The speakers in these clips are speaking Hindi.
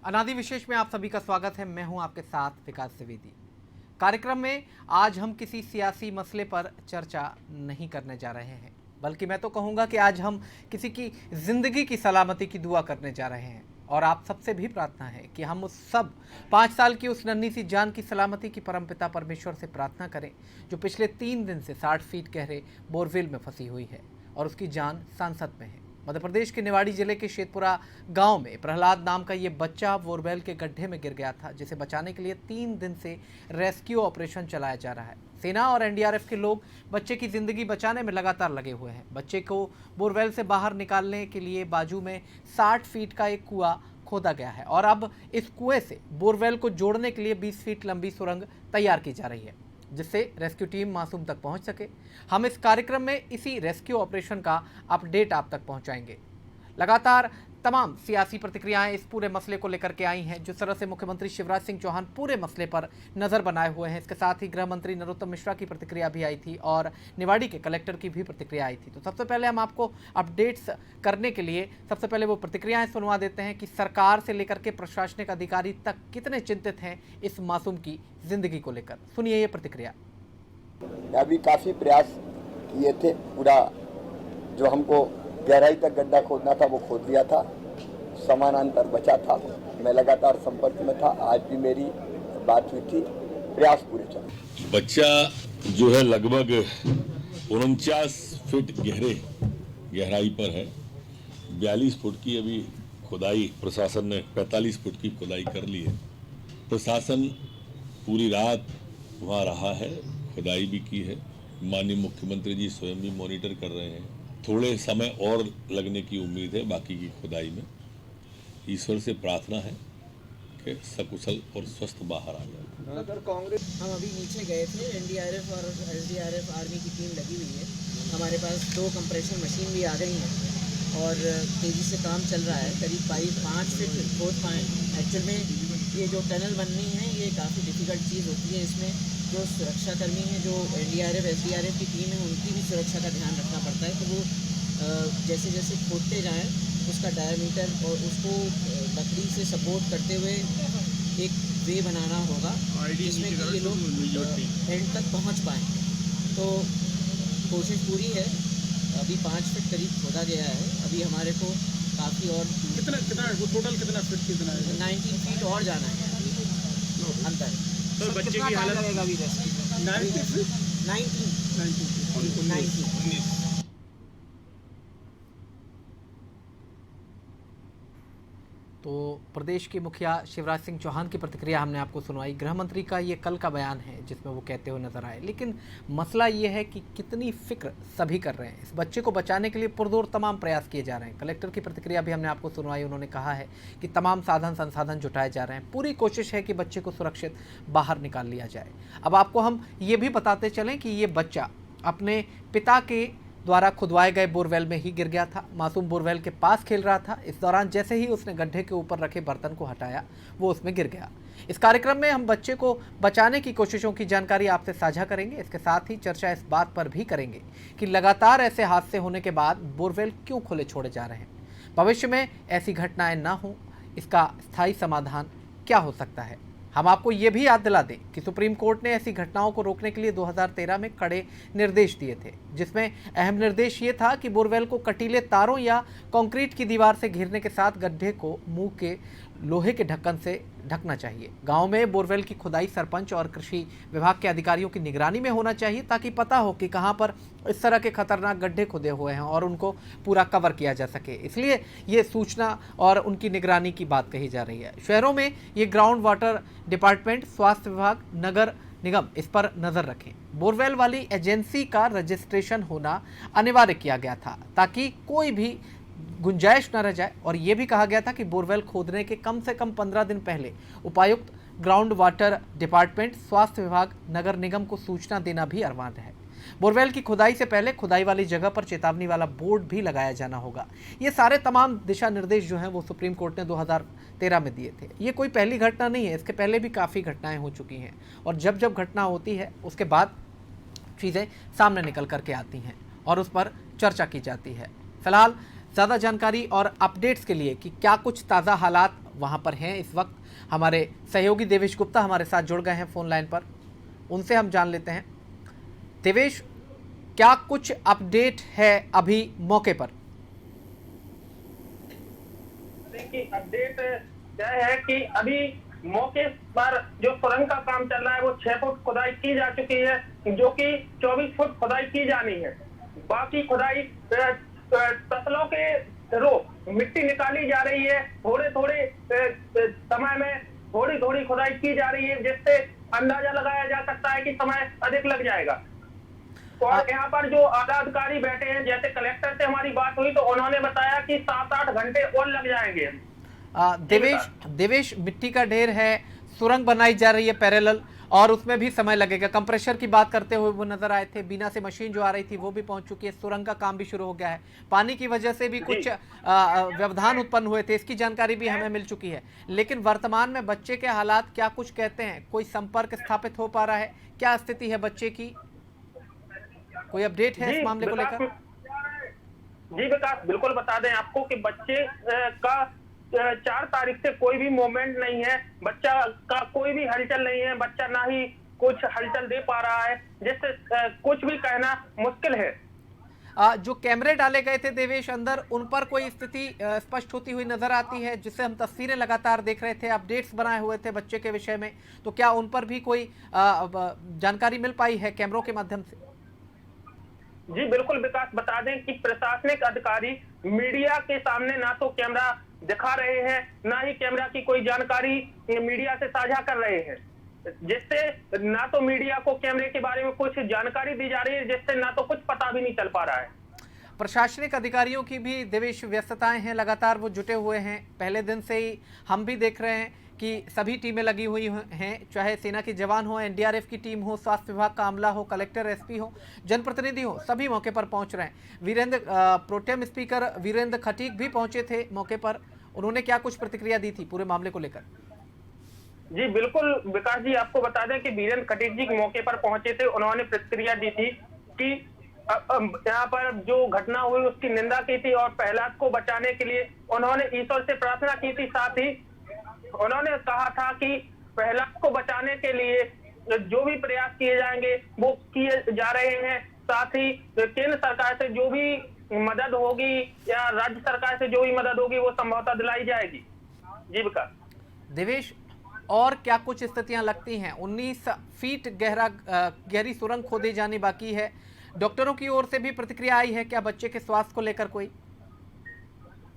अनादि विशेष में आप सभी का स्वागत है। मैं हूं आपके साथ विकास द्विवेदी। कार्यक्रम में आज हम किसी सियासी मसले पर चर्चा नहीं करने जा रहे हैं, बल्कि मैं तो कहूंगा कि आज हम किसी की जिंदगी की सलामती की दुआ करने जा रहे हैं। और आप सबसे भी प्रार्थना है कि हम उस सब 5 साल की उस नन्ही सी जान की सलामती की परमपिता परमेश्वर से प्रार्थना करें जो पिछले 3 दिन से 60 फीट गहरे बोरवेल में फंसी हुई है और उसकी जान सांसत में है। मध्य प्रदेश के निवाड़ी जिले के शेतपुरा गांव में प्रहलाद नाम का ये बच्चा बोरवेल के गड्ढे में गिर गया था, जिसे बचाने के लिए 3 दिन से रेस्क्यू ऑपरेशन चलाया जा रहा है। सेना और एनडीआरएफ के लोग बच्चे की जिंदगी बचाने में लगातार लगे हुए हैं। बच्चे को बोरवेल से बाहर निकालने के लिए बाजू में 60 फीट का एक कुआं खोदा गया है और अब इस कुएं से बोरवेल को जोड़ने के लिए 20 फीट लंबी सुरंग तैयार की जा रही है, जिससे रेस्क्यू टीम मासूम तक पहुंच सके। हम इस कार्यक्रम में इसी रेस्क्यू ऑपरेशन का अपडेट आप तक पहुंचाएंगे। लगातार तमाम सियासी प्रतिक्रियाएं इस पूरे मसले को लेकर के आई हैं। जिस तरह से मुख्यमंत्री शिवराज सिंह चौहान पूरे मसले पर नज़र बनाए हुए हैं, इसके साथ ही गृह मंत्री नरोत्तम मिश्रा की प्रतिक्रिया भी आई थी और निवाड़ी के कलेक्टर की भी प्रतिक्रिया आई थी। तो सबसे पहले हम आपको अपडेट्स करने के लिए सबसे पहले वो प्रतिक्रियाएं सुनवा देते हैं कि सरकार से लेकर के प्रशासनिक अधिकारी तक कितने चिंतित हैं इस मासूम की जिंदगी को लेकर। सुनिए ये प्रतिक्रिया। अभी काफ़ी प्रयास किए थे, पूरा जो हमको गहराई तक गड्ढा खोदना था वो खोद दिया था, समानांतर बचा था। मैं लगातार संपर्क में था, आज भी मेरी बात हुई थी, प्रयास पूरे चले। बच्चा जो है लगभग 49 फीट गहराई पर है। 42 फुट की अभी खुदाई, प्रशासन ने 45 फुट की खुदाई कर ली है। प्रशासन पूरी रात वहाँ रहा है, खुदाई भी की है। माननीय मुख्यमंत्री जी स्वयं भी मॉनिटर कर रहे हैं। थोड़े समय और लगने की उम्मीद है बाकी की खुदाई में। ईश्वर से प्रार्थना है कि सकुशल और स्वस्थ बाहर आ जाए। अगर कांग्रेस हम अभी नीचे गए थे, एनडीआरएफ और एसडीआरएफ आर्मी की टीम लगी हुई है। हमारे पास 2 कंप्रेशर मशीन भी आ गई हैं और तेज़ी से काम चल रहा है। करीब 5 फीट खोद पाएँ। एक्चुअल में ये जो टनल बननी है ये काफ़ी डिफ़िकल्ट चीज़ होती है। इसमें जो सुरक्षाकर्मी हैं, जो एनडीआरएफ एसडीआरएफ की टीम है, उनकी भी सुरक्षा का ध्यान रखना पड़ता है। तो वो जैसे जैसे खोदते जाएं उसका डायमीटर और उसको लकड़ी से सपोर्ट करते हुए एक वे बनाना होगा जिसमें कि ये लोग एंड तक पहुंच पाएँ। तो कोशिश पूरी है। अभी 5 फीट करीब खोदा गया है। अभी हमारे को काफ़ी और कितना टोटल कितना फीट कितना है? 19 फीट और जाना है अंदर। तो बच्चे की हालत लगेगा अभी 19 फीट 19 तो प्रदेश के मुखिया शिवराज सिंह चौहान की प्रतिक्रिया हमने आपको सुनवाई। गृह मंत्री का ये कल का बयान है जिसमें वो कहते हुए नजर आए। लेकिन मसला ये है कि कितनी फिक्र सभी कर रहे हैं। इस बच्चे को बचाने के लिए पुरजोर तमाम प्रयास किए जा रहे हैं। कलेक्टर की प्रतिक्रिया भी हमने आपको सुनवाई। उन्होंने कहा है कि तमाम साधन संसाधन जुटाए जा रहे हैं। पूरी कोशिश है कि बच्चे को सुरक्षित बाहर निकाल लिया जाए। अब आपको हम ये भी बताते चलें कि ये बच्चा अपने पिता के द्वारा खुदवाए गए बोरवेल में ही गिर गया था। मासूम बोरवेल के पास खेल रहा था। इस दौरान जैसे ही उसने गड्ढे के ऊपर रखे बर्तन को हटाया, वो उसमें गिर गया। इस कार्यक्रम में हम बच्चे को बचाने की कोशिशों की जानकारी आपसे साझा करेंगे। इसके साथ ही चर्चा इस बात पर भी करेंगे कि लगातार ऐसे हादसे होने के बाद बोरवेल क्यों खुले छोड़े जा रहे हैं। भविष्य में ऐसी घटनाएं ना हो, इसका स्थायी समाधान क्या हो सकता है। हम आपको ये भी याद दिला दें कि सुप्रीम कोर्ट ने ऐसी घटनाओं को रोकने के लिए 2013 में कड़े निर्देश दिए थे, जिसमें अहम निर्देश ये था कि बोरवेल को कटीले तारों या कंक्रीट की दीवार से घेरने के साथ गड्ढे को मुंह के लोहे के ढक्कन से ढकना चाहिए। गांव में बोरवेल की खुदाई सरपंच और कृषि विभाग के अधिकारियों की निगरानी में होना चाहिए, ताकि पता हो कि कहां पर इस तरह के खतरनाक गड्ढे खुदे हुए हैं और उनको पूरा कवर किया जा सके। इसलिए ये सूचना और उनकी निगरानी की बात कही जा रही है। शहरों में ये ग्राउंड वाटर डिपार्टमेंट, स्वास्थ्य विभाग, नगर निगम इस पर नजर रखें। बोरवेल वाली एजेंसी का रजिस्ट्रेशन होना अनिवार्य किया गया था ताकि कोई भी गुंजाइश न रह जाए। और ये भी कहा गया था कि बोरवेल खोदने के कम से कम 15 दिन पहले उपायुक्त, ग्राउंड वाटर डिपार्टमेंट, स्वास्थ्य विभाग, नगर निगम को सूचना देना भी अनिवार्य है। बोरवेल की खुदाई से पहले खुदाई वाली जगह पर चेतावनी वाला बोर्ड भी लगाया जाना होगा। ये सारे तमाम दिशा निर्देश जो हैं वो सुप्रीम कोर्ट ने 2013 में दिए थे। ये कोई पहली घटना नहीं है, इसके पहले भी काफ़ी घटनाएं हो चुकी हैं और जब जब घटना होती है उसके बाद चीज़ें सामने निकल करके आती हैं और उस पर चर्चा की जाती है। फिलहाल ज़्यादा जानकारी और अपडेट्स के लिए कि क्या कुछ ताज़ा हालात वहाँ पर हैं इस वक्त। हमारे सहयोगी देवेश गुप्ता हमारे साथ जुड़ गए हैं फ़ोन लाइन पर, उनसे हम जान लेते हैं। देवेश, क्या कुछ अपडेट है अभी मौके पर? देखिए, अपडेट क्या है कि अभी मौके पर जो सुरंग का काम चल रहा है वो 6 फुट खुदाई की जा चुकी है, जो कि 24 फुट खुदाई की जानी है। बाकी खुदाई फसलों के रो मिट्टी निकाली जा रही है, थोड़े थोड़े समय में थोड़ी थोड़ी खुदाई की जा रही है, जिससे अंदाजा लगाया जा सकता है कि समय अधिक लग जाएगा। और यहाँ पर जो आला अधिकारी बैठे हैं, जैसे कलेक्टर से हमारी बात हुई तो उन्होंने बताया कि 7-8 घंटे और लग जाएंगे। देवेश, मिट्टी का ढेर है, सुरंग बनाई जा रही है पैरेलल, और उसमें भी समय लगेगा। कंप्रेशर की बात करते हुए वो नजर आए थे, बीना से मशीन जो आ रही थी वो भी पहुंच चुकी है, सुरंग का काम भी शुरू हो गया है। पानी की वजह से भी कुछ व्यवधान उत्पन्न हुए थे, इसकी जानकारी भी हमें मिल चुकी है। लेकिन वर्तमान में बच्चे के हालात क्या कुछ कहते हैं? कोई संपर्क स्थापित हो पा रहा है? क्या स्थिति है बच्चे की? कोई अपडेट है इस मामले को लेकर? जी विकास, बिल्कुल बता दें आपको कि बच्चे का 4 तारीख से कोई भी मूवमेंट नहीं है, बच्चा का कोई भी हलचल नहीं है, बच्चा ना ही कुछ हलचल दे पा रहा है, जिससे कुछ भी कहना मुश्किल है। जो कैमरे डाले गए थे देवेश अंदर, उन पर कोई स्थिति स्पष्ट होती हुई नजर आती है, जिससे हम तस्वीरें लगातार देख रहे थे, अपडेट्स बनाए हुए थे बच्चे के विषय में, तो क्या उन पर भी कोई जानकारी मिल पाई है कैमरों के माध्यम से? जी बिल्कुल विकास, बता दें कि प्रशासनिक अधिकारी मीडिया के सामने ना तो कैमरा दिखा रहे हैं, ना ही कैमरा की कोई जानकारी मीडिया से साझा कर रहे हैं, जिससे ना तो मीडिया को कैमरे के बारे में कुछ जानकारी दी जा रही है, जिससे ना तो कुछ पता भी नहीं चल पा रहा है। प्रशासनिक अधिकारियों की भी देवेश व्यस्तताएं हैं, लगातार वो जुटे हुए हैं। पहले दिन से ही हम भी देख रहे हैं कि सभी टीमें लगी हुई हैं, चाहे सेना के जवान हो, एनडीआरएफ की टीम हो, स्वास्थ्य विभाग का अमला हो, कलेक्टर, एसपी हो, जनप्रतिनिधि हो, सभी मौके पर पहुंच रहे हैं। प्रोटेम स्पीकर वीरेंद्र खटीक भी पहुंचे थे मौके पर, उन्होंने क्या कुछ प्रतिक्रिया दी थी पूरे मामले को लेकर? जी बिल्कुल विकास जी, आपको बता दें कि वीरेंद्र खटीक जी मौके पर पहुंचे थे, उन्होंने प्रतिक्रिया दी थी कि यहाँ पर जो घटना हुई उसकी निंदा की थी और प्रहलाद को बचाने के लिए उन्होंने ईश्वर से प्रार्थना की थी। साथ ही उन्होंने कहा था कि प्रहलाद को बचाने के लिए जो भी प्रयास किए जाएंगे वो किए जा रहे हैं। साथ ही केंद्र सरकार से जो भी मदद होगी या राज्य सरकार से जो भी मदद होगी वो संभवतः दिलाई जाएगी। जी विकास। देवेश, और क्या कुछ स्थितियां लगती हैं? 19 फीट गहरी सुरंग खोदी जानी बाकी है। डॉक्टरों की ओर से भी प्रतिक्रिया आई है क्या बच्चे के स्वास्थ्य को लेकर? कोई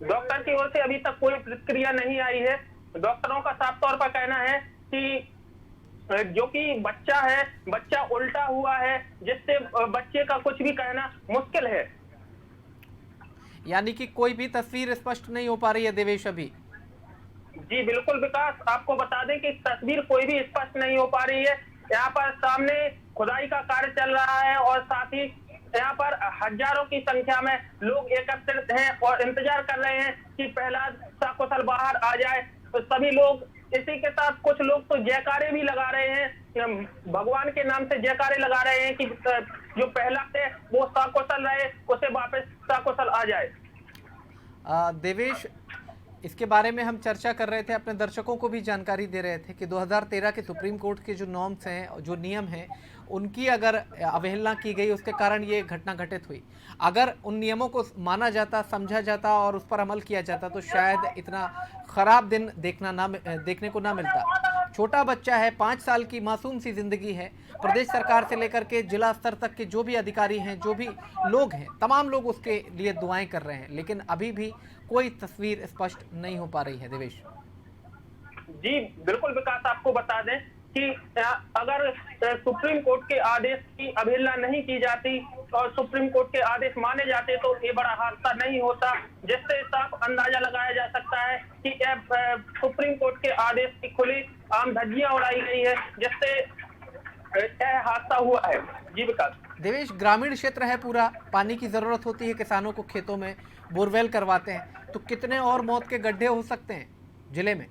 डॉक्टर की ओर से अभी तक कोई प्रतिक्रिया नहीं आई है। डॉक्टरों का साफ तौर पर कहना है कि जो कि बच्चा है, बच्चा उल्टा हुआ है, जिससे बच्चे का कुछ भी कहना मुश्किल है। यानी कि कोई भी तस्वीर स्पष्ट नहीं हो पा रही है देवेश अभी? जी बिल्कुल विकास, आपको बता दें कि तस्वीर कोई भी स्पष्ट नहीं हो पा रही है। यहाँ पर सामने खुदाई का कार्य चल रहा है और साथ ही यहाँ पर हजारों की संख्या में लोग एकत्रित हैं और इंतजार कर रहे हैं कि प्रहलाद सकुशल बाहर आ जाए। तो सभी लोग, इसी के साथ कुछ लोग तो जयकारे भी लगा रहे हैं, भगवान के नाम से जयकारे लगा रहे हैं कि जो प्रहलाद है वो सकुशल रहे, उसे वापस सकुशल आ जाए। देवेश, इसके बारे में हम चर्चा कर रहे थे, अपने दर्शकों को भी जानकारी दे रहे थे कि 2013 के सुप्रीम कोर्ट के जो नॉर्म्स हैं, जो नियम हैं, उनकी अगर अवहेलना की गई, उसके कारण ये घटना घटित हुई। अगर उन नियमों को माना जाता, समझा जाता और उस पर अमल किया जाता तो शायद इतना खराब दिन देखने को ना मिलता। छोटा बच्चा है, 5 साल की मासूम सी जिंदगी है। प्रदेश सरकार से लेकर के जिला स्तर तक के जो भी अधिकारी हैं, जो भी लोग हैं, तमाम लोग उसके लिए दुआएं कर रहे हैं, लेकिन अभी भी कोई तस्वीर स्पष्ट नहीं हो पा रही है। देवेश जी बिल्कुल विकास, आपको बता दें कि अगर सुप्रीम कोर्ट के आदेश की अवहेलना नहीं की जाती और सुप्रीम कोर्ट के आदेश माने जाते तो ये बड़ा हादसा नहीं होता, जिससे साफ अंदाजा लगाया जा सकता है कि सुप्रीम कोर्ट के आदेश की खुली आम धज्जियां उड़ाई गई है, जिससे यह हादसा हुआ है। जी विकास। देवेश, ग्रामीण क्षेत्र है पूरा, पानी की जरूरत होती है किसानों को, खेतों में बोरवेल करवाते हैं, तो कितने और मौत के गड्ढे हो सकते हैं जिले में?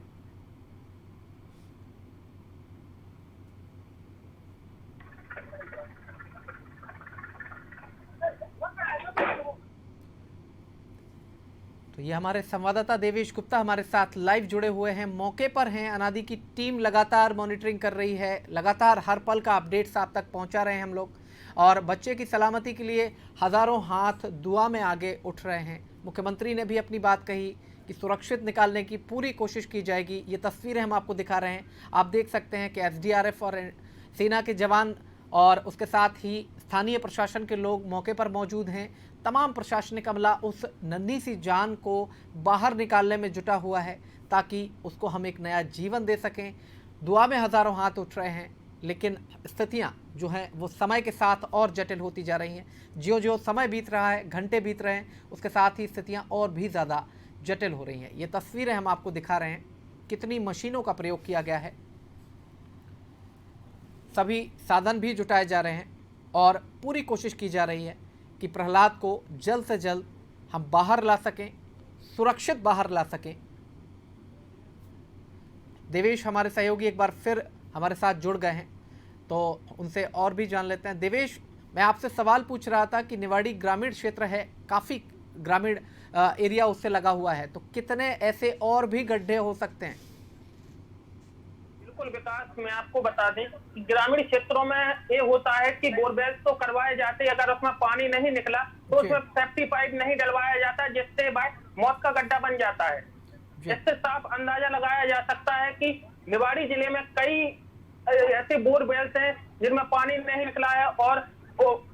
तो ये हमारे संवाददाता देवेश गुप्ता हमारे साथ लाइव जुड़े हुए हैं, मौके पर हैं। अनादि की टीम लगातार मॉनिटरिंग कर रही है, लगातार हर पल का अपडेट्स आप तक पहुंचा रहे हैं हम लोग, और बच्चे की सलामती के लिए हज़ारों हाथ दुआ में आगे उठ रहे हैं। मुख्यमंत्री ने भी अपनी बात कही कि सुरक्षित निकालने की पूरी कोशिश की जाएगी। ये तस्वीरें हम आपको दिखा रहे हैं, आप देख सकते हैं कि एसडीआरएफ और सेना के जवान और उसके साथ ही स्थानीय प्रशासन के लोग मौके पर मौजूद हैं। तमाम प्रशासनिक अमला उस नन्ही सी जान को बाहर निकालने में जुटा हुआ है ताकि उसको हम एक नया जीवन दे सकें। दुआ में हज़ारों हाथ उठ रहे हैं, लेकिन स्थितियां जो हैं वो समय के साथ और जटिल होती जा रही हैं। ज्यों ज्यों समय बीत रहा है, घंटे बीत रहे हैं, उसके साथ ही स्थितियां और भी ज़्यादा जटिल हो रही हैं। ये तस्वीरें हम आपको दिखा रहे हैं, कितनी मशीनों का प्रयोग किया गया है, सभी साधन भी जुटाए जा रहे हैं और पूरी कोशिश की जा रही है कि प्रहलाद को जल्द से जल्द हम बाहर ला सकें, सुरक्षित बाहर ला सकें। देवेश हमारे सहयोगी एक बार फिर हमारे साथ जुड़ गए हैं, तो उनसे और भी जान लेते हैं। देवेश, मैं आपसे सवाल पूछ रहा था कि निवाड़ी ग्रामीण क्षेत्र है, काफ़ी ग्रामीण एरिया उससे लगा हुआ है, तो कितने ऐसे और भी गड्ढे हो सकते हैं? बिल्कुल विकास, मैं आपको बता दें कि ग्रामीण क्षेत्रों में ये होता है कि बोरवेल तो करवाए जाते हैं, अगर उसमें पानी नहीं निकला तो उसमें सेफ्टी पाइप नहीं डलवाया जाता, जिससे भाई मौत का गड्ढा बन जाता है। इससे साफ अंदाजा लगाया जा सकता है कि निवाड़ी जिले में कई ऐसे बोरवेल्स हैं जिनमें पानी नहीं निकला है और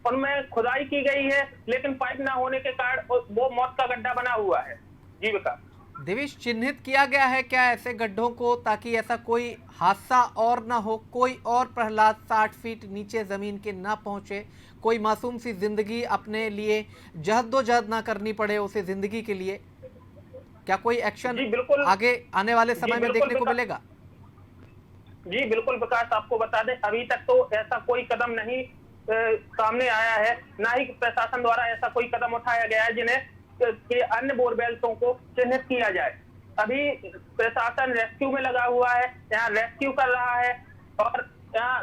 उनमें खुदाई की गई है, लेकिन पाइप ना होने के कारण वो मौत का गड्ढा बना हुआ है। जी विकास। देवेश, चिन्हित किया गया है क्या ऐसे गड्ढों को, ताकि ऐसा कोई हादसा और ना हो, कोई और प्रहलाद 60 फीट नीचे ज़मीन के ना पहुंचे, कोई मासूम सी जिंदगी अपने लिए जहदोजहद ना करनी पड़े उसे जिंदगी के लिए? क्या कोई एक्शन आगे आने वाले समय में देखने को मिलेगा? जी बिल्कुल विकास, आपको बता दें अभी तक तो ऐसा कोई कदम नहीं सामने आया है, ना ही प्रशासन द्वारा ऐसा कोई कदम उठाया गया है जिन्हें के अन्य बोरवेल्सों को चिन्हित किया जाए। अभी प्रशासन रेस्क्यू में लगा हुआ है, यहाँ रेस्क्यू कर रहा है और यहाँ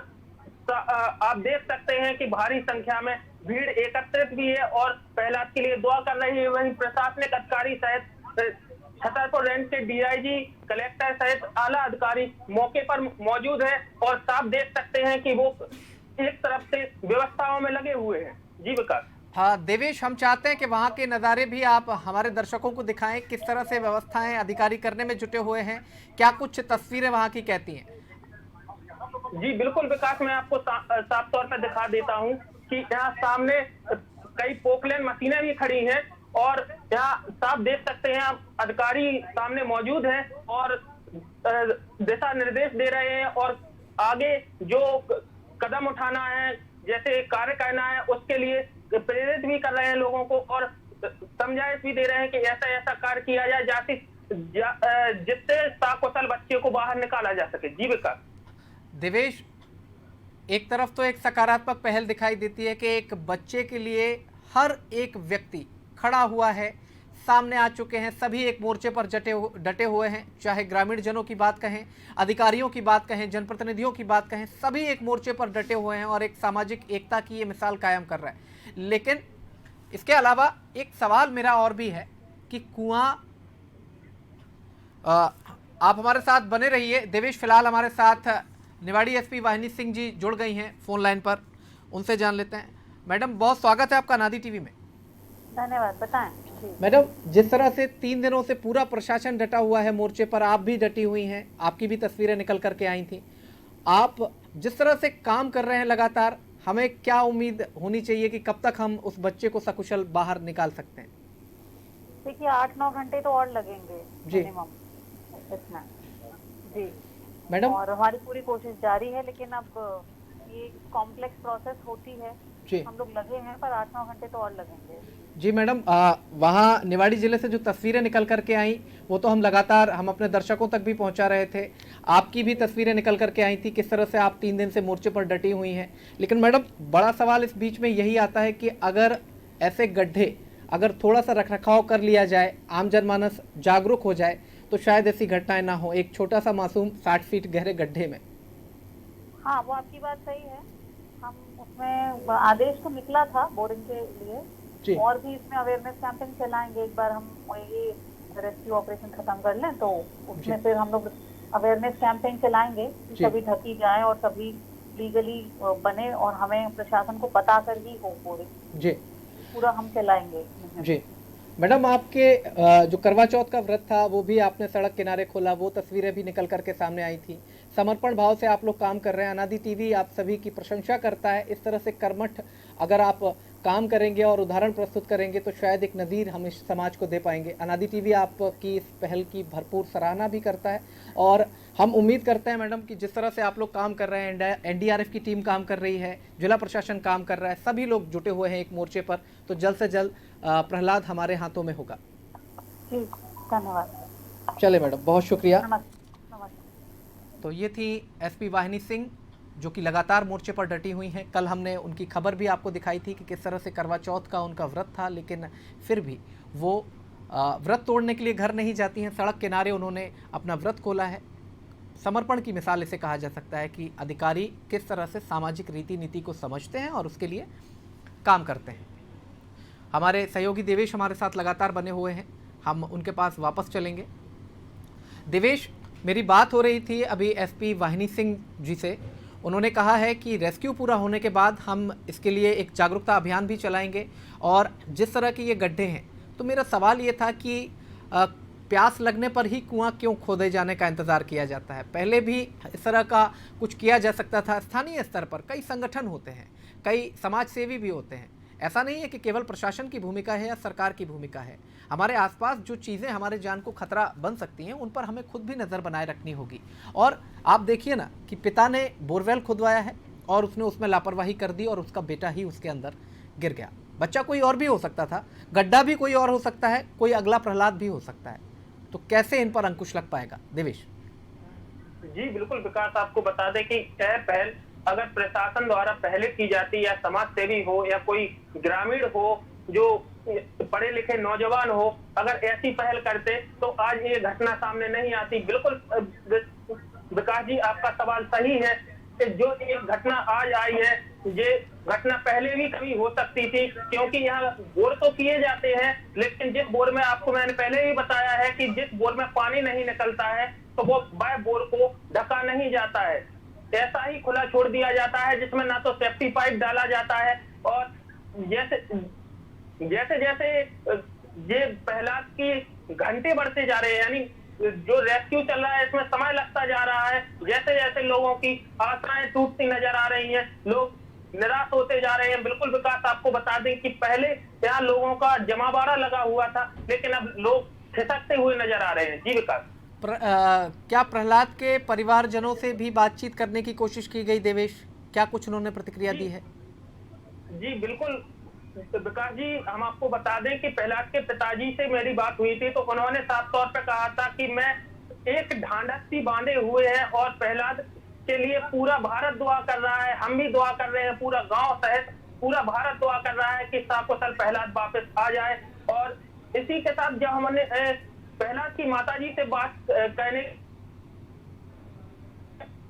आप देख सकते हैं कि भारी संख्या में भीड़ एकत्रित भी है और प्रहलाद के लिए दुआ कर रही है। वहीं प्रशासनिक अधिकारी सहित छतरपुर रेंज के डीआईजी, कलेक्टर सहित आला अधिकारी मौके पर मौजूद है और साफ देख सकते हैं कि वो एक तरफ से व्यवस्थाओं में लगे हुए हैं। जी विकास। हाँ देवेश, हम चाहते हैं कि वहाँ के नज़ारे भी आप हमारे दर्शकों को दिखाएं, किस तरह से व्यवस्थाएं अधिकारी करने में जुटे हुए हैं, क्या कुछ तस्वीरें वहाँ की कहती हैं? जी बिल्कुल विकास, मैं आपको साफ तौर पर दिखा देता हूँ कि यहाँ सामने कई पोकलेन मशीनें भी खड़ी हैं और यहाँ साफ देख सकते हैं आप अधिकारी सामने मौजूद हैं और दिशा निर्देश दे रहे हैं और आगे जो कदम उठाना है, जैसे कार्य करना है, उसके लिए प्रेरित भी कर रहे हैं लोगों को और समझाइश भी दे रहे हैं कि ऐसा ऐसा कार्य किया जाए जिससे सकुशल बच्चे को बाहर निकाला जा सके। जी विकास। देवेश, एक तरफ तो एक सकारात्मक पहल दिखाई देती है कि एक बच्चे के लिए हर एक व्यक्ति खड़ा हुआ है, सामने आ चुके हैं, सभी एक मोर्चे पर डटे हुए हैं, चाहे ग्रामीण जनों की बात कहें, अधिकारियों की बात कहें, जनप्रतिनिधियों की बात कहें, सभी एक मोर्चे पर डटे हुए हैं और एक सामाजिक एकता की ये मिसाल कायम कर रहा है। लेकिन इसके अलावा एक सवाल मेरा और भी है कि कुआं, आप हमारे साथ बने रहिए। देवेश, फिलहाल हमारे साथ निवाड़ी एसपी वाहिनी सिंह जी जुड़ गई हैं फोन लाइन पर, उनसे जान लेते हैं। मैडम, बहुत स्वागत है आपका अनादि टीवी में। धन्यवाद, बताएं। मैडम, जिस तरह से 3 दिनों से पूरा प्रशासन डटा हुआ है मोर्चे पर, आप भी डटी हुई हैं, आपकी भी तस्वीरें निकल करके आई थी, आप जिस तरह से काम कर रहे हैं लगातार, हमें क्या उम्मीद होनी चाहिए कि कब तक हम उस बच्चे को सकुशल बाहर निकाल सकते हैं? देखिए 8-9 घंटे तो और लगेंगे जी मिनिमम इसमें। जी मैडम, और हमारी पूरी कोशिश जारी है, लेकिन अब ये कॉम्प्लेक्स प्रोसेस होती है, जी हम लोग लगे हैं, पर 8-9 घंटे तो और लगेंगे। जी मैडम, वहाँ निवाड़ी जिले से जो तस्वीरें निकल करके आई वो तो हम लगातार हम अपने दर्शकों तक भी पहुँचा रहे थे, आपकी भी तस्वीरें निकल करके आई थी, किस तरह से आप 3 दिन से मोर्चे पर डटी हुई हैं। लेकिन मैडम, बड़ा सवाल इस बीच में यही आता है कि अगर ऐसे गड्ढे अगर थोड़ा सा रखरखाव कर लिया जाए, आम जनमानस जागरूक हो जाए, तो शायद ऐसी घटनाएं ना हो, एक छोटा सा मासूम 60 फीट गहरे गड्ढे में। हाँ, वो आपकी बात सही है। हम उसमें आदेश तो निकला था बोरिंग के लिए, जी। और भी इसमें अवेयरनेस कैंपेन चलाएंगे। एक बार हम ये रेस्क्यू ऑपरेशन खत्म कर लें तो उसमें फिर हम लोग अवेयरनेस कैंपेन चलाएंगे कि जी। सभी ढकी जाए और सभी लीगली बने और हमें प्रशासन को बता कर ही हो जी पूरा हम चलाएंगे। जी। मैडम, आपके जो करवा चौथ का व्रत था वो भी आपने सड़क किनारे खोला, वो तस्वीरें भी निकल करके सामने आई थी। समर्पण भाव से आप लोग काम कर रहे हैं। अनादि टीवी आप सभी की प्रशंसा करता है। इस तरह से कर्मठ अगर आप काम करेंगे और उदाहरण प्रस्तुत करेंगे तो शायद एक नज़ीर हम इस समाज को दे पाएंगे। अनादि टीवी आपकी इस पहल की भरपूर सराहना भी करता है और हम उम्मीद करते हैं मैडम कि जिस तरह से आप लोग काम कर रहे हैं, एनडीआरएफ की टीम काम कर रही है, जिला प्रशासन काम कर रहा है, सभी लोग जुटे हुए हैं एक मोर्चे पर, तो जल्द से जल्द प्रहलाद हमारे हाथों में होगा। ठीक, धन्यवाद। चले मैडम, बहुत शुक्रिया। नमस्ते। तो ये थी एसपी वाहिनी सिंह जो कि लगातार मोर्चे पर डटी हुई हैं। कल हमने उनकी खबर भी आपको दिखाई थी कि किस तरह से करवा चौथ का उनका व्रत था, लेकिन फिर भी वो व्रत तोड़ने के लिए घर नहीं जाती हैं। सड़क किनारे उन्होंने अपना व्रत खोला है। समर्पण की मिसाल इसे कहा जा सकता है कि अधिकारी किस तरह से सामाजिक रीति नीति को समझते हैं और उसके लिए काम करते हैं। हमारे सहयोगी देवेश हमारे साथ लगातार बने हुए हैं, हम उनके पास वापस चलेंगे। देवेश, मेरी बात हो रही थी अभी एसपी वाहिनी सिंह जी से। उन्होंने कहा है कि रेस्क्यू पूरा होने के बाद हम इसके लिए एक जागरूकता अभियान भी चलाएंगे और जिस तरह के ये गड्ढे हैं, तो मेरा सवाल ये था कि प्यास लगने पर ही कुआं क्यों खोदे जाने का इंतज़ार किया जाता है? पहले भी इस तरह का कुछ किया जा सकता था। स्थानीय स्तर पर कई संगठन होते हैं, कई समाज सेवी भी होते हैं। ऐसा नहीं है कि केवल प्रशासन की भूमिका है या सरकार की भूमिका है। हमारे आसपास जो चीज़ें हमारे जान को खतरा बन सकती हैं उन पर हमें खुद भी नज़र बनाए रखनी होगी। और आप देखिए ना कि पिता ने बोरवेल खुदवाया है और उसने उसमें लापरवाही कर दी और उसका बेटा ही उसके अंदर गिर गया। बच्चा कोई और भी हो सकता था, गड्ढा भी कोई और हो सकता है, कोई अगला प्रहलाद भी हो सकता है। तो कैसे इन पर अंकुश लग पाएगा? देवेश जी बिल्कुल विकास, आपको बता दें कि यह पहल अगर प्रशासन द्वारा पहले की जाती या समाज सेवी हो या कोई ग्रामीण हो जो पढ़े लिखे नौजवान हो, अगर ऐसी पहल करते तो आज ये घटना सामने नहीं आती। बिल्कुल विकास जी, आपका सवाल सही है कि जो एक घटना आज आई है, ये घटना पहले भी कभी हो सकती थी, क्योंकि यहाँ बोर तो किए जाते हैं, लेकिन जिस बोर में आपको मैंने पहले ही बताया है कि जिस बोर में पानी नहीं निकलता है तो वो वह बोर को ढका नहीं जाता है, ऐसा ही खुला छोड़ दिया जाता है जिसमें ना तो सेफ्टी पाइप डाला जाता है। और जैसे जैसे जैसे ये प्रहलाद की घंटे बढ़ते जा रहे हैं, यानी जो रेस्क्यू चल रहा है इसमें समय लगता जा रहा है, जैसे जैसे लोगों की आशाएं टूटती नजर आ रही हैं, लोग निराश होते जा रहे हैं। बिल्कुल विकास, आपको बता दें कि पहले यहाँ लोगों का जमावड़ा लगा हुआ था, लेकिन अब लोग खिसकते हुए नजर आ रहे हैं। जी विकास, क्या प्रहलाद के परिवारजनों से भी बातचीत करने की कोशिश की गई? देवेश, क्या कुछ उन्होंने प्रतिक्रिया दी है? जी बिल्कुल विकास जी, हम आपको बता दें कि प्रहलाद के पिताजी से मेरी बात हुई थी तो उन्होंने साफ तौर पर कहा था कि मैं एक ढांढस सी बांधे हुए हैं और प्रहलाद के लिए पूरा भारत दुआ कर रहा है, हम भी दुआ कर रहे हैं, पूरा गांव सहित पूरा भारत दुआ कर रहा है कि सकुशल प्रहलाद वापस आ जाए। और इसी के साथ जब हमने प्रहलाद की माताजी से बात करने,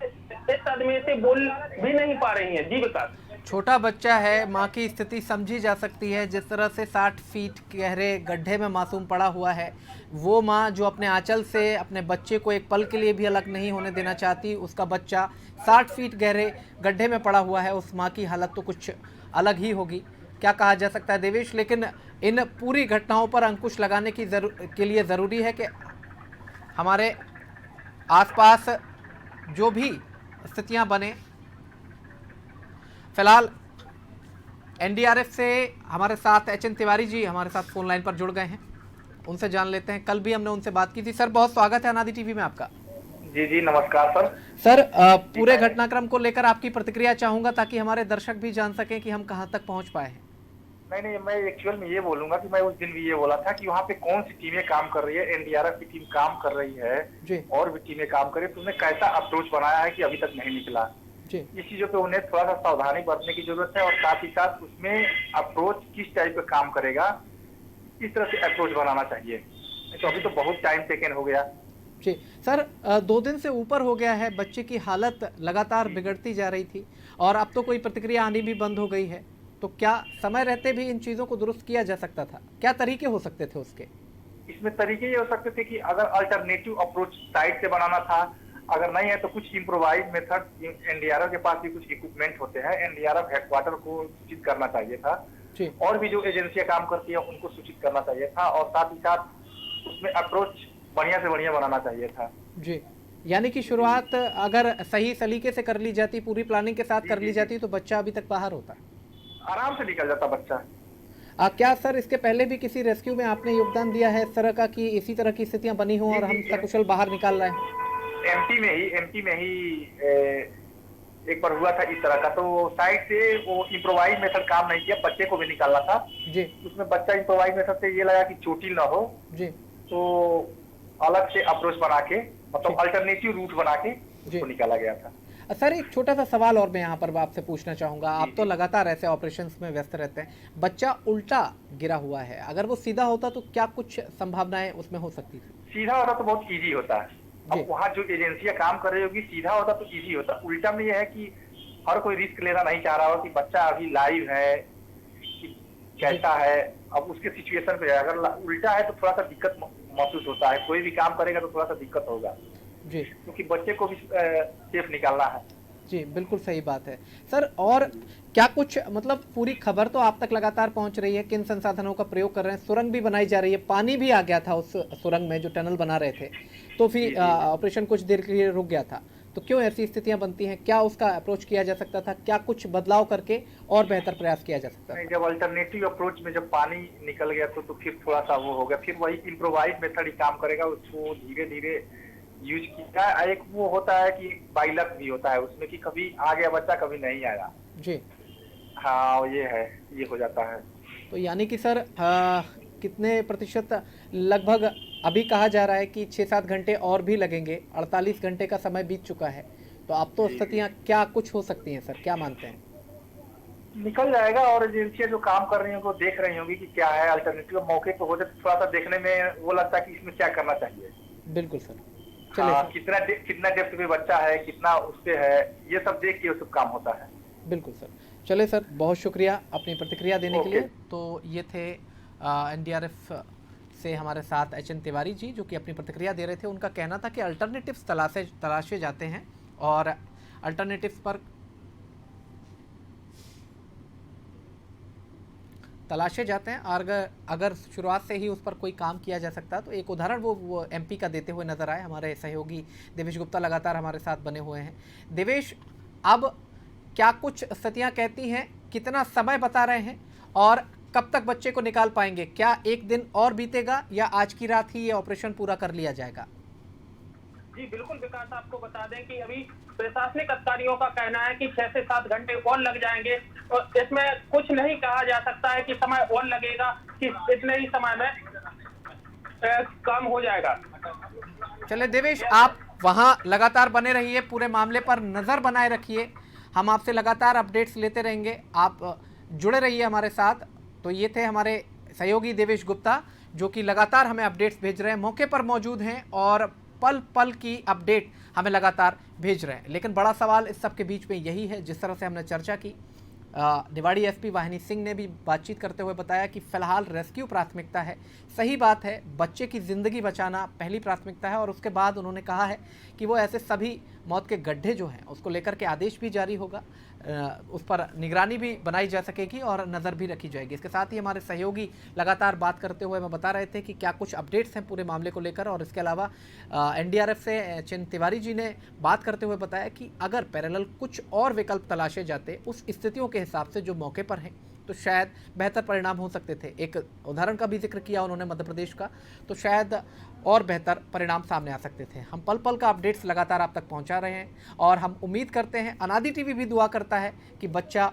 इस सदमे से बोल भी नहीं पा रही हैं। जी विकास, छोटा बच्चा है, माँ की स्थिति समझी जा सकती है। जिस तरह से 60 फीट गहरे गड्ढे में मासूम पड़ा हुआ है, वो माँ जो अपने आंचल से अपने बच्चे को एक पल के लिए भी अलग नहीं होने देना चाहती, उसका बच्चा 60 फीट गहरे गड्ढे में पड़ा हुआ है, उस माँ की हालत तो कुछ अलग ही होगी। क्या कहा जा सकता है देवेश? लेकिन इन पूरी घटनाओं पर अंकुश लगाने के लिए ज़रूरी है कि हमारे आसपास जो भी स्थितियां बने। फिलहाल एनडीआरएफ से हमारे साथ एचएन तिवारी जी हमारे साथ फोन लाइन पर जुड़ गए हैं, उनसे जान लेते हैं। कल भी हमने उनसे बात की थी। सर, बहुत स्वागत है अनादि टीवी में आपका। जी जी नमस्कार सर। सर, पूरे घटनाक्रम को लेकर आपकी प्रतिक्रिया चाहूंगा ताकि हमारे दर्शक भी जान सकें कि हम कहां तक पहुंच पाए हैं। नहीं, मैं एक्चुअल में ये बोलूंगा कि मैं उस दिन भी ये बोला था कि वहाँ पे कौन सी टीमें काम कर रही है, एनडीआरएफ की टीम काम कर रही है जी, और भी टीमें काम कर रही है, तो उन्हें कैसा अप्रोच बनाया है कि अभी तक नहीं निकला जी। इस चीजों पे उन्हें थोड़ा सा सावधानी बरतने की जरूरत है और साथ ही साथ उसमें अप्रोच किस टाइप का काम करेगा इस तरह से अप्रोच बनाना चाहिए। तो अभी तो बहुत टाइम टेकन हो गया जी। सर, 2 दिन से ऊपर हो गया है, बच्चे की हालत लगातार बिगड़ती जा रही थी और अब तो कोई प्रतिक्रिया आनी भी बंद हो गई है। तो क्या समय रहते भी इन चीज़ों को दुरुस्त किया जा सकता था? क्या तरीके हो सकते थे उसके? इसमें तरीके ये हो सकते थे कि अगर अल्टरनेटिव अप्रोच साइड से बनाना था, अगर नहीं है तो कुछ इम्प्रोवाइज मेथड, एनडीआरएफ के पास भी कुछ इक्विपमेंट होते हैं, एनडीआरएफ हेडक्वार्टर को सूचित करना चाहिए था, जी और भी जो एजेंसियां काम करती है उनको सूचित करना चाहिए था, और साथ ही साथ उसमें अप्रोच बढ़िया से बढ़िया बनाना चाहिए था। जी, यानी कि शुरुआत अगर सही सलीके से कर ली जाती, पूरी प्लानिंग के साथ कर ली जाती, तो बच्चा अभी तक बाहर होता। आराम से निकल जाता बच्चा। क्या सर इसके पहले भी किसी रेस्क्यू में आपने योगदान दिया है इस तरह का कि इसी तरह की स्थितियां बनी हो और हम सकुशल बाहर निकाल रहे हैं? एमपी में ही एक बार हुआ था इस तरह का, तो साइड से वो इम्प्रोवाइज मेथड काम नहीं किया, बच्चे को भी निकालना था जी, उसमें बच्चा इम्प्रोवाइज मेथड से ये लगा कि चोटिल ना हो, जी, तो अलग से अप्रोच बना के, मतलब अल्टरनेटिव रूट बना के जी। उसको निकाला गया था। सर एक छोटा सा सवाल और मैं यहाँ पर आपसे पूछना चाहूँगा। आप तो लगातार ऐसे ऑपरेशंस में व्यस्त रहते हैं, बच्चा उल्टा गिरा हुआ है, अगर वो सीधा होता तो क्या कुछ संभावनाएं उसमें हो सकती थी? सीधा होता तो बहुत इजी होता है, जी। अब वहाँ जो एजेंसियां काम कर रही होगी, सीधा होता तो इजी होता। उल्टा में यह है कि हर कोई रिस्क लेना नहीं चाह रहा हो कि बच्चा अभी लाइव है कि कैसा है, अब उसके सिचुएशन पे है। अगर उल्टा है तो थोड़ा सा दिक्कत महसूस होता है, कोई भी काम करेगा तो थोड़ा सा दिक्कत होगा, जी, क्योंकि बच्चे को भी सेफ निकालना है। जी, बिल्कुल सही बात है सर। और क्या कुछ मतलब पूरी खबर तो आप तक लगातार पहुंच रही है, किन संसाधनों का प्रयोग कर रहे हैं? सुरंग भी बनाई जा रही है, पानी भी आ गया था उस सुरंग में जो टनल बना रहे थे, तो फिर ऑपरेशन कुछ देर के लिए रुक गया था, तो क्यों ऐसी स्थितियां बनती हैं? क्या उसका अप्रोच किया जा सकता था? क्या कुछ बदलाव करके और बेहतर प्रयास किया जा सकता था? नहीं, जब अल्टरनेटिव अप्रोच में जब पानी निकल गया तो फिर थोड़ा सा वो हो गया, फिर वही इम्प्रोवाइज मेथड ही काम करेगा, उसको धीरे धीरे यूज किया। एक वो होता है कि बाइलक भी होता है उसमें कि कभी आ गया बच्चा, कभी नहीं आया। जी हाँ, ये है, ये हो जाता है। तो यानी कि सर कितने प्रतिशत लगभग अभी कहा जा रहा है कि 6-7 घंटे और भी लगेंगे, 48 घंटे का समय बीत चुका है, तो अब तो स्थितियाँ क्या कुछ हो सकती हैं सर, क्या मानते हैं? निकल जाएगा, और एजेंसियां जो काम कर रही होंगी वो देख रही होंगी कि क्या है अल्टरनेटिव। मौके पे हो जाए तो थोड़ा सा देखने में वो लगता है कि इसमें क्या करना चाहिए। बिल्कुल सर, चलिए हाँ, सर। कितना डेप्थ पे बच्चा है, कितना उससे है, ये सब देख के वो सब काम होता है। बिल्कुल सर, चले सर, बहुत शुक्रिया अपनी प्रतिक्रिया देने के लिए। तो ये थे एनडीआरएफ से हमारे साथ एचएन तिवारी जी, जो कि अपनी प्रतिक्रिया दे रहे थे। उनका कहना था कि अल्टरनेटिव्स तलाशे जाते हैं और अल्टरनेटिव्स पर तलाशे जाते हैं, और अगर शुरुआत से ही उस पर कोई काम किया जा सकता है तो एक उदाहरण वो एमपी का देते हुए नजर आए। हमारे सहयोगी देवेश गुप्ता लगातार हमारे साथ बने हुए हैं। देवेश, अब क्या कुछ स्थितियां कहती हैं, कितना समय बता रहे हैं और कब तक बच्चे को निकाल पाएंगे? क्या एक दिन और बीतेगा या आज की रात ही ये ऑपरेशन पूरा कर लिया जाएगा? जी बिल्कुल विकास, आपको बता दें कि अभी प्रशासनिक अधिकारियों का कहना है कि 6 से 7 घंटे और लग जाएंगे, और इसमें कुछ नहीं कहा जा सकता है कि समय और लगेगा कि इतने ही समय में काम हो जाएगा। चले देवेश, आप वहाँ लगातार बने रहिए, पूरे मामले पर नज़र बनाए रखिए, हम आपसे लगातार अपडेट्स लेते रहेंगे, आप जुड़े रहिए हमारे साथ। तो ये थे हमारे सहयोगी देवेश गुप्ता, जो कि लगातार हमें अपडेट्स भेज रहे हैं, मौके पर मौजूद हैं और पल पल की अपडेट हमें लगातार भेज रहे हैं। लेकिन बड़ा सवाल इस सब के बीच में यही है, जिस तरह से हमने चर्चा की, निवाड़ी एसपी वाहिनी सिंह ने भी बातचीत करते हुए बताया कि फ़िलहाल रेस्क्यू प्राथमिकता है। सही बात है, बच्चे की ज़िंदगी बचाना पहली प्राथमिकता है, और उसके बाद उन्होंने कहा है कि वो ऐसे सभी मौत के गड्ढे जो हैं उसको लेकर के आदेश भी जारी होगा, उस पर निगरानी भी बनाई जा सकेगी और नज़र भी रखी जाएगी। इसके साथ ही हमारे सहयोगी लगातार बात करते हुए हमें बता रहे थे कि क्या कुछ अपडेट्स हैं पूरे मामले को लेकर, और इसके अलावा एनडीआरएफ से एचएन तिवारी जी ने बात करते हुए बताया कि अगर पैरेलल कुछ और विकल्प तलाशे जाते उस स्थितियों के हिसाब से जो मौके पर हैं, तो शायद बेहतर परिणाम हो सकते थे। एक उदाहरण का भी जिक्र किया उन्होंने मध्य प्रदेश का, तो शायद और बेहतर परिणाम सामने आ सकते थे। हम पल पल का अपडेट्स लगातार आप तक पहुंचा रहे हैं, और हम उम्मीद करते हैं, अनादि टीवी भी दुआ करता है कि बच्चा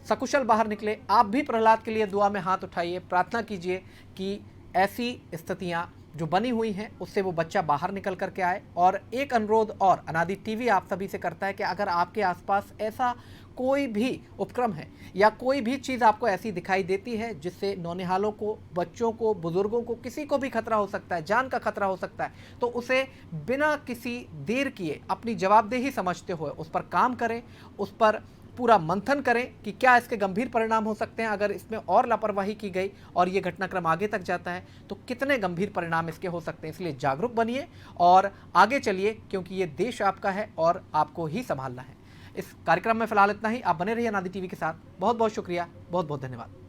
सकुशल बाहर निकले। आप भी प्रहलाद के लिए दुआ में हाथ उठाइए, प्रार्थना कीजिए कि ऐसी स्थितियां जो बनी हुई हैं उससे वो बच्चा बाहर निकल करके आए। और एक अनुरोध और अनादि टीवी आप सभी से करता है कि अगर आपके आसपास ऐसा कोई भी उपक्रम है या कोई भी चीज़ आपको ऐसी दिखाई देती है जिससे नौनिहालों को, बच्चों को, बुजुर्गों को, किसी को भी खतरा हो सकता है, जान का खतरा हो सकता है, तो उसे बिना किसी देर किए अपनी जवाबदेही समझते हुए उस पर काम करें, उस पर पूरा मंथन करें कि क्या इसके गंभीर परिणाम हो सकते हैं। अगर इसमें और लापरवाही की गई और ये घटनाक्रम आगे तक जाता है तो कितने गंभीर परिणाम इसके हो सकते हैं। इसलिए जागरूक बनिए और आगे चलिए, क्योंकि ये देश आपका है और आपको ही संभालना है। इस कार्यक्रम में फिलहाल इतना ही। आप बने रहिए अनादि टीवी के साथ। बहुत बहुत शुक्रिया, बहुत बहुत धन्यवाद।